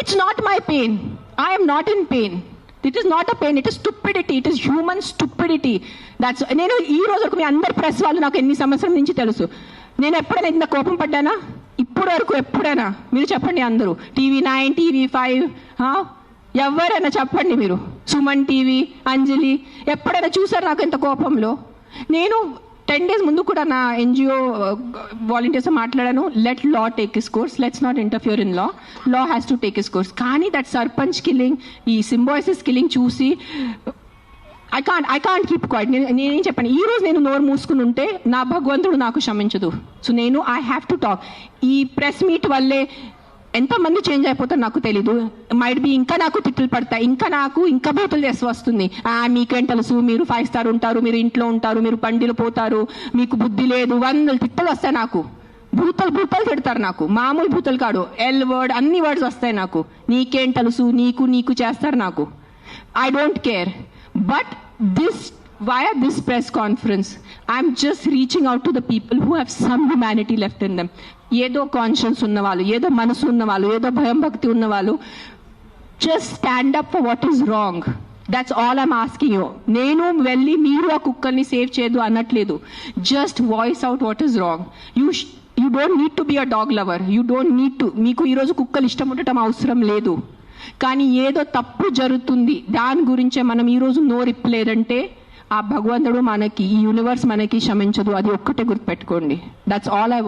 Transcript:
It's not my pain. I am not in pain. It is not a pain. It is stupidity. It is human stupidity. That's నేను ఈ రోజు వరకు మీ అందరి press వాళ్ళు నాకు ఎన్ని సంవత్సరం నుంచి తెలుసు. నేను ఎప్పుడైనా ఇంత కోపం పడ్డానా? ఇప్పటి వరకు ఎప్పుడైనా మీరు చెప్పండి. అందరూ TV9, TV5 ఎవరైనా చెప్పండి. మీరు సుమన్ టీవీ, అంజలి ఎప్పుడైనా చూసారు నాకు ఎంత కోపంలో? నేను 10 days ముందు కూడా నా NGO వాలంటీర్స్ మాట్లాడాను. Let law take his course, let's not interfere in law, law has to take his course. కానీ దట్ సర్పంచ్ కిల్లింగ్, ఈ సింబాయిసిస్ కిల్లింగ్ చూసి ఐ కాంట్ కీప్ క్వైట్. నేనేం చెప్పాను, ఈ రోజు నేను నోరు మూసుకుని ఉంటే నా భగవంతుడు నాకు క్షమించదు. సో నేను ఐ హ్యావ్ టు టాక్. ఈ ప్రెస్ మీట్ వల్లే ఎంతమంది చేంజ్ అయిపోతారు నాకు తెలీదు. మైట్ బి ఇంకా నాకు తిట్లు పడతాయి, ఇంకా బూతులు చేసి వస్తుంది. మీకేం తెలుసు, మీరు 5 star ఉంటారు, మీరు ఇంట్లో ఉంటారు, మీరు పండిలు పోతారు, మీకు బుద్ధి లేదు, 100 తిట్టలు వస్తాయి నాకు. భూతలు తిడతారు నాకు, మామూలు భూతలు కాదు, ఎల్ వర్డ్ అన్ని వర్డ్స్ వస్తాయి నాకు. నీకేం తెలుసు, నీకు చేస్తారు నాకు. I don't care. But via this press conference, I'm just reaching out to the people who have some humanity left in them. ఏదో కాన్షియన్స్ ఉన్నవాళ్ళు, ఏదో మనసు ఉన్నవాళ్ళు, ఏదో భయం భక్తి ఉన్నవాళ్ళు, just stand up for what is wrong. That's all I'm asking you. నేను వెళ్ళి మీరు ఆ కుక్కల్ని సేవ్ చేయదు అనట్లేదు. Just voice out what is wrong. You don't need to be a dog lover. You don't need to. మీకు ఈరోజు కుక్కలు ఇష్టం ఉండటం అవసరం లేదు. కానీ ఏదో తప్పు జరుగుతుంది, దాని గురించే మనం ఈరోజు నోరిప్పలేదంటే ఆ భగవంతుడు మనకి, ఈ యూనివర్స్ మనకి క్షమించదు. అది ఒక్కటే గుర్తుపెట్టుకోండి. That's all I want.